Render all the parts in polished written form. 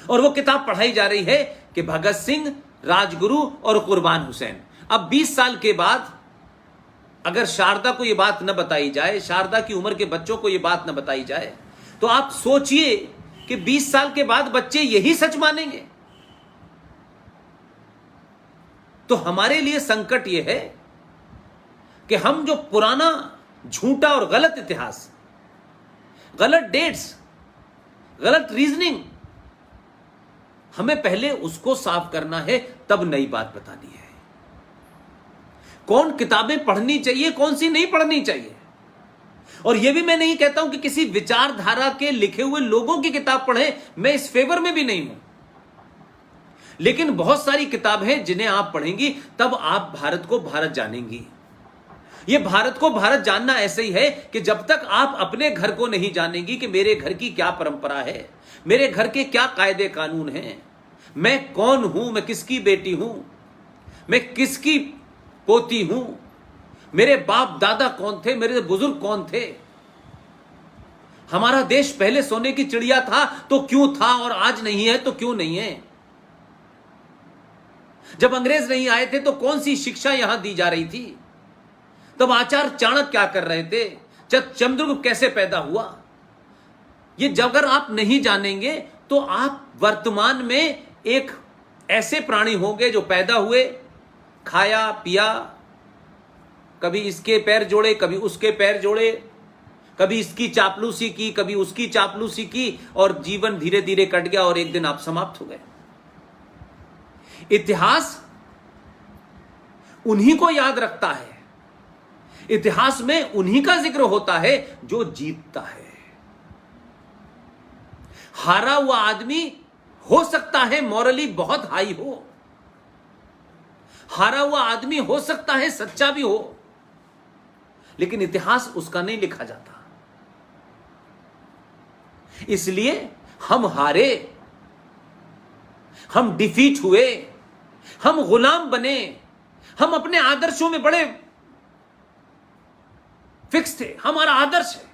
और वो किताब पढ़ाई जा रही है कि भगत सिंह, राजगुरु और कुर्बान हुसैन। अब 20 साल के बाद अगर शारदा को यह बात न बताई जाए, शारदा की उम्र के बच्चों को यह बात न बताई जाए, तो आप सोचिए कि 20 साल के बाद बच्चे यही सच मानेंगे। तो हमारे लिए संकट यह है कि हम जो पुराना झूठा और गलत इतिहास, गलत डेट्स, गलत रीजनिंग, हमें पहले उसको साफ करना है, तब नई बात बतानी है। कौन किताबें पढ़नी चाहिए, कौन सी नहीं पढ़नी चाहिए। और यह भी मैं नहीं कहता हूं कि किसी विचारधारा के लिखे हुए लोगों की किताब पढ़ें, मैं इस फेवर में भी नहीं हूं। लेकिन बहुत सारी किताब हैं जिन्हें आप पढ़ेंगी तब आप भारत को भारत जानेंगी। यह भारत को भारत जानना ऐसे ही है कि जब तक आप अपने घर को नहीं जानेंगी कि मेरे घर की क्या परंपरा है, मेरे घर के क्या कायदे कानून हैं, मैं कौन हूं, मैं किसकी बेटी हूं, मैं किसकी पोती हूं, मेरे बाप दादा कौन थे, मेरे बुजुर्ग कौन थे, हमारा देश पहले सोने की चिड़िया था तो क्यों था और आज नहीं है तो क्यों नहीं है, जब अंग्रेज नहीं आए थे तो कौन सी शिक्षा यहां दी जा रही थी, तब आचार्य चाणक्य क्या कर रहे थे, चंद्रगुप्त कैसे पैदा हुआ। ये जब अगर आप नहीं जानेंगे तो आप वर्तमान में एक ऐसे प्राणी होंगे जो पैदा हुए, खाया पिया, कभी इसके पैर जोड़े, कभी उसके पैर जोड़े, कभी इसकी चापलूसी की, कभी उसकी चापलूसी की, और जीवन धीरे धीरे कट गया और एक दिन आप समाप्त हो गए। इतिहास उन्हीं को याद रखता है, इतिहास में उन्हीं का जिक्र होता है जो जीतता है। हारा हुआ आदमी हो सकता है मॉरली बहुत हाई हो, हारा हुआ आदमी हो सकता है सच्चा भी हो, लेकिन इतिहास उसका नहीं लिखा जाता। इसलिए हम हारे, हम डिफीट हुए, हम गुलाम बने, हम अपने आदर्शों में बड़े फिक्स थे। हमारा आदर्श है,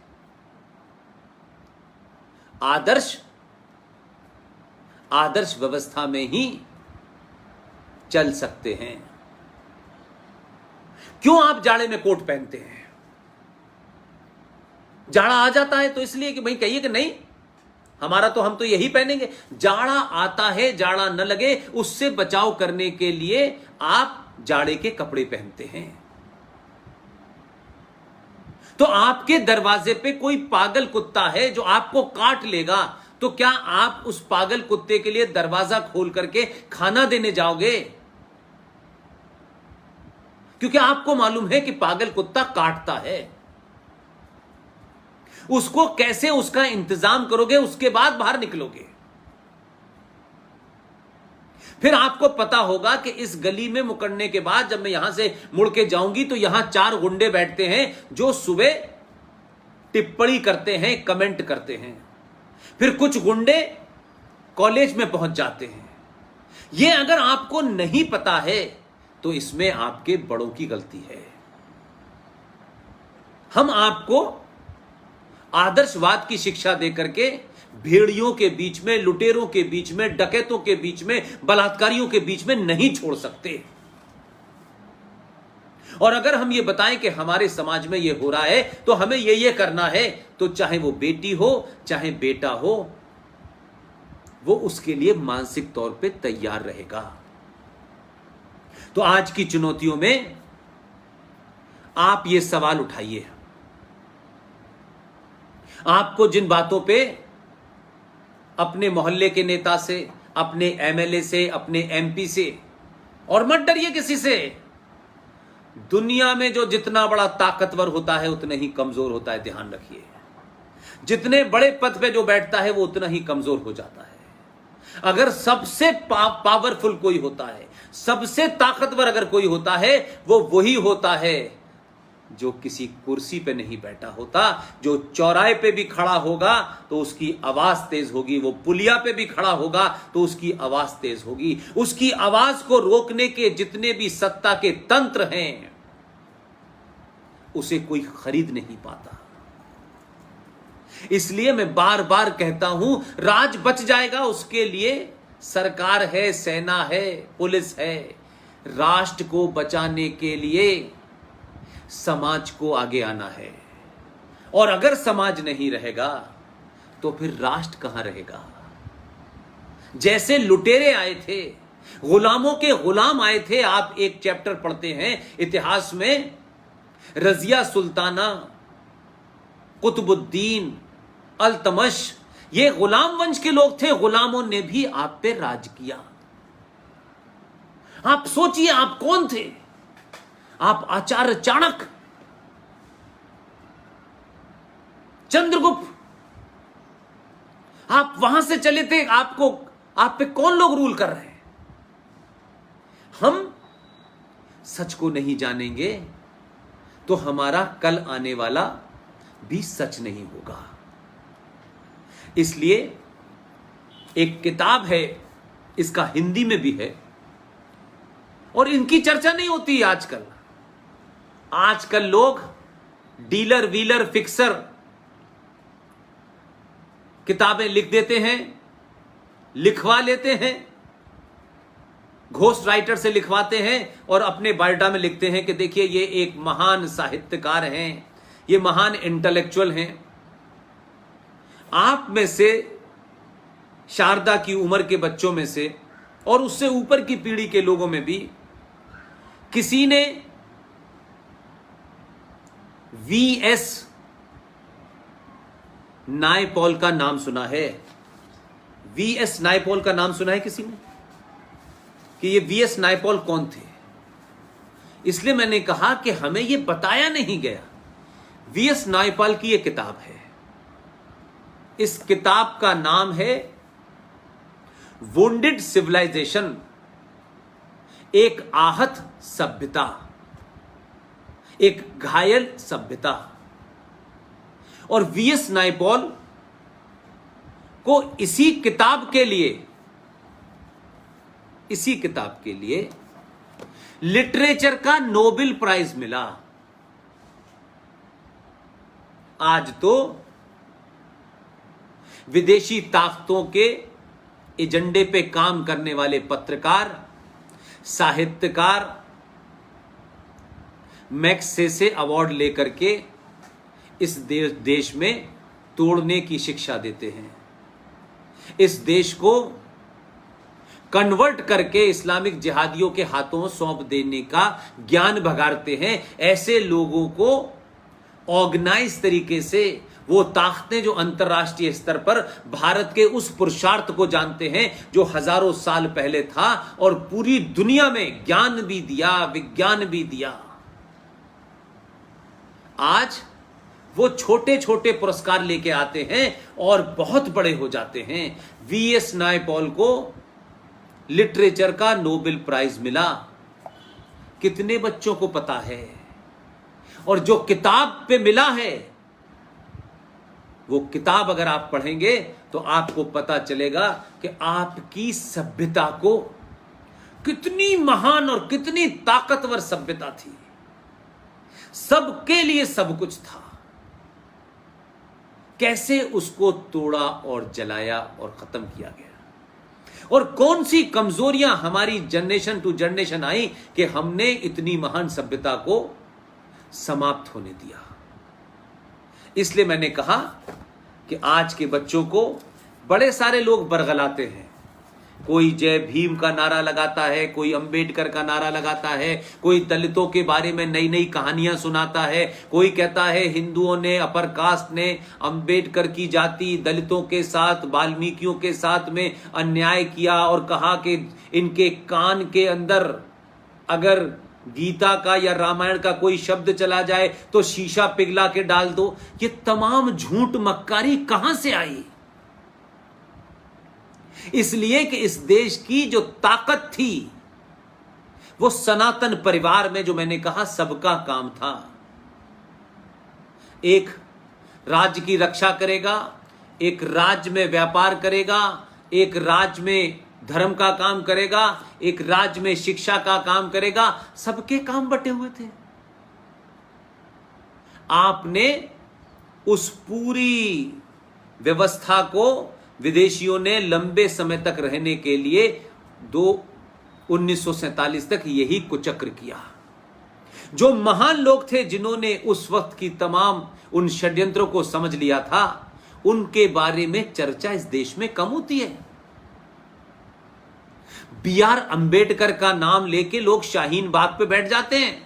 आदर्श व्यवस्था में ही चल सकते हैं। क्यों आप जाड़े में कोट पहनते हैं? जाड़ा आ जाता है तो इसलिए कि भाई कहिए कि नहीं हमारा तो, हम तो यही पहनेंगे। जाड़ा आता है, जाड़ा न लगे उससे बचाव करने के लिए आप जाड़े के कपड़े पहनते हैं। तो आपके दरवाजे पे कोई पागल कुत्ता है जो आपको काट लेगा, तो क्या आप उस पागल कुत्ते के लिए दरवाजा खोल करके खाना देने जाओगे? क्योंकि आपको मालूम है कि पागल कुत्ता काटता है। उसको कैसे उसका इंतजाम करोगे, उसके बाद बाहर निकलोगे। फिर आपको पता होगा कि इस गली में मुकरने के बाद जब मैं यहां से मुड़ के जाऊंगी तो यहां 4 गुंडे बैठते हैं जो सुबह टिप्पणी करते हैं, कमेंट करते हैं। फिर कुछ गुंडे कॉलेज में पहुंच जाते हैं। यह अगर आपको नहीं पता है तो इसमें आपके बड़ों की गलती है। हम आपको आदर्शवाद की शिक्षा देकर के भेड़ियों के बीच में, लुटेरों के बीच में, डकैतों के बीच में, बलात्कारियों के बीच में नहीं छोड़ सकते। और अगर हम ये बताएं कि हमारे समाज में ये हो रहा है तो हमें ये करना है, तो चाहे वो बेटी हो चाहे बेटा हो, वो उसके लिए मानसिक तौर पे तैयार रहेगा। तो आज की चुनौतियों में आप ये सवाल उठाइए। आपको जिन बातों पे अपने मोहल्ले के नेता से, अपने एमएलए से, अपने एमपी से, और मत डरिए किसी से, दुनिया में जो जितना बड़ा ताकतवर होता है उतना ही कमजोर होता है, ध्यान रखिए। जितने बड़े पद पे जो बैठता है वो उतना ही कमजोर हो जाता है। अगर सबसे पावरफुल कोई होता है, सबसे ताकतवर अगर कोई होता है, वो वही होता है जो किसी कुर्सी पे नहीं बैठा होता। जो चौराहे पे भी खड़ा होगा तो उसकी आवाज तेज होगी, वो पुलिया पे भी खड़ा होगा तो उसकी आवाज तेज होगी। उसकी आवाज को रोकने के जितने भी सत्ता के तंत्र हैं उसे कोई खरीद नहीं पाता। इसलिए मैं बार बार कहता हूं, राज बच जाएगा उसके लिए सरकार है, सेना है, पुलिस है। राष्ट्र को बचाने के लिए समाज को आगे आना है। और अगर समाज नहीं रहेगा तो फिर राष्ट्र कहां रहेगा? जैसे लुटेरे आए थे, गुलामों के गुलाम आए थे। आप एक चैप्टर पढ़ते हैं इतिहास में, रजिया सुल्ताना, कुतुबुद्दीन, अल्तमश, ये गुलाम वंश के लोग थे। गुलामों ने भी आप पे राज किया। आप सोचिए, आप कौन थे? आप आचार्य चाणक्य, चंद्रगुप्त, आप वहां से चले थे। आप पे कौन लोग रूल कर रहे हैं? हम सच को नहीं जानेंगे तो हमारा कल आने वाला भी सच नहीं होगा। इसलिए एक किताब है, इसका हिंदी में भी है, और इनकी चर्चा नहीं होती आजकल। आजकल लोग डीलर वीलर फिक्सर किताबें लिख देते हैं, लिखवा लेते हैं, घोस्ट राइटर से लिखवाते हैं और अपने बायोडाटा में लिखते हैं कि देखिए ये एक महान साहित्यकार हैं, ये महान इंटेलेक्चुअल हैं। आप में से, शारदा की उम्र के बच्चों में से और उससे ऊपर की पीढ़ी के लोगों में भी किसी ने वीएस नायपॉल का नाम सुना है? वीएस नायपॉल का नाम सुना है किसी ने? कि ये वीएस नायपॉल कौन थे? इसलिए मैंने कहा कि हमें ये बताया नहीं गया। वीएस नायपॉल की ये किताब है। इस किताब का नाम है वुंडेड सिविलाइजेशन, एक आहत सभ्यता, एक घायल सभ्यता। और वीएस नायपॉल को इसी किताब के लिए लिटरेचर का नोबेल प्राइज मिला। आज तो विदेशी ताकतों के एजेंडे पे काम करने वाले पत्रकार, साहित्यकार मैग्सेसे अवार्ड लेकर के इस देश में तोड़ने की शिक्षा देते हैं। इस देश को कन्वर्ट करके इस्लामिक जिहादियों के हाथों सौंप देने का ज्ञान भगाड़ते हैं। ऐसे लोगों को ऑर्गेनाइज तरीके से वो ताकतें जो अंतर्राष्ट्रीय स्तर पर भारत के उस पुरुषार्थ को जानते हैं जो हजारों साल पहले था और पूरी दुनिया में ज्ञान भी दिया, विज्ञान भी दिया, आज वो छोटे छोटे पुरस्कार लेके आते हैं और बहुत बड़े हो जाते हैं। वीएस नायपॉल को लिटरेचर का नोबेल प्राइज मिला। कितने बच्चों को पता है? और जो किताब पे मिला है, वो किताब अगर आप पढ़ेंगे तो आपको पता चलेगा कि आपकी सभ्यता को कितनी महान और कितनी ताकतवर सभ्यता थी। सबके लिए सब कुछ था, कैसे उसको तोड़ा और जलाया और खत्म किया गया। और कौन सी कमजोरियां हमारी जनरेशन टू जनरेशन आई कि हमने इतनी महान सभ्यता को समाप्त होने दिया। इसलिए मैंने कहा कि आज के बच्चों को बड़े सारे लोग बरगलाते हैं। कोई जय भीम का नारा लगाता है, कोई अंबेडकर का नारा लगाता है, कोई दलितों के बारे में नई नई कहानियां सुनाता है, कोई कहता है हिंदुओं ने, अपर कास्ट ने अंबेडकर की जाति दलितों के साथ, वाल्मीकियों के साथ में अन्याय किया और कहा कि इनके कान के अंदर अगर गीता का या रामायण का कोई शब्द चला जाए तो शीशा पिघला के डाल दो। ये तमाम झूठ मक्कारी कहां से आई? इसलिए कि इस देश की जो ताकत थी वो सनातन परिवार में, जो मैंने कहा सबका काम था। एक राज्य की रक्षा करेगा, एक राज्य में व्यापार करेगा, एक राज्य में धर्म का काम करेगा, एक राज्य में शिक्षा का काम करेगा। सबके काम बटे हुए थे। आपने उस पूरी व्यवस्था को विदेशियों ने लंबे समय तक रहने के लिए 1947 तक यही कुचक्र किया। जो महान लोग थे जिन्होंने उस वक्त की तमाम उन षड्यंत्रों को समझ लिया था, उनके बारे में चर्चा इस देश में कम होती है। बी आर अंबेडकर का नाम लेके लोग शाहीन बाग पे बैठ जाते हैं।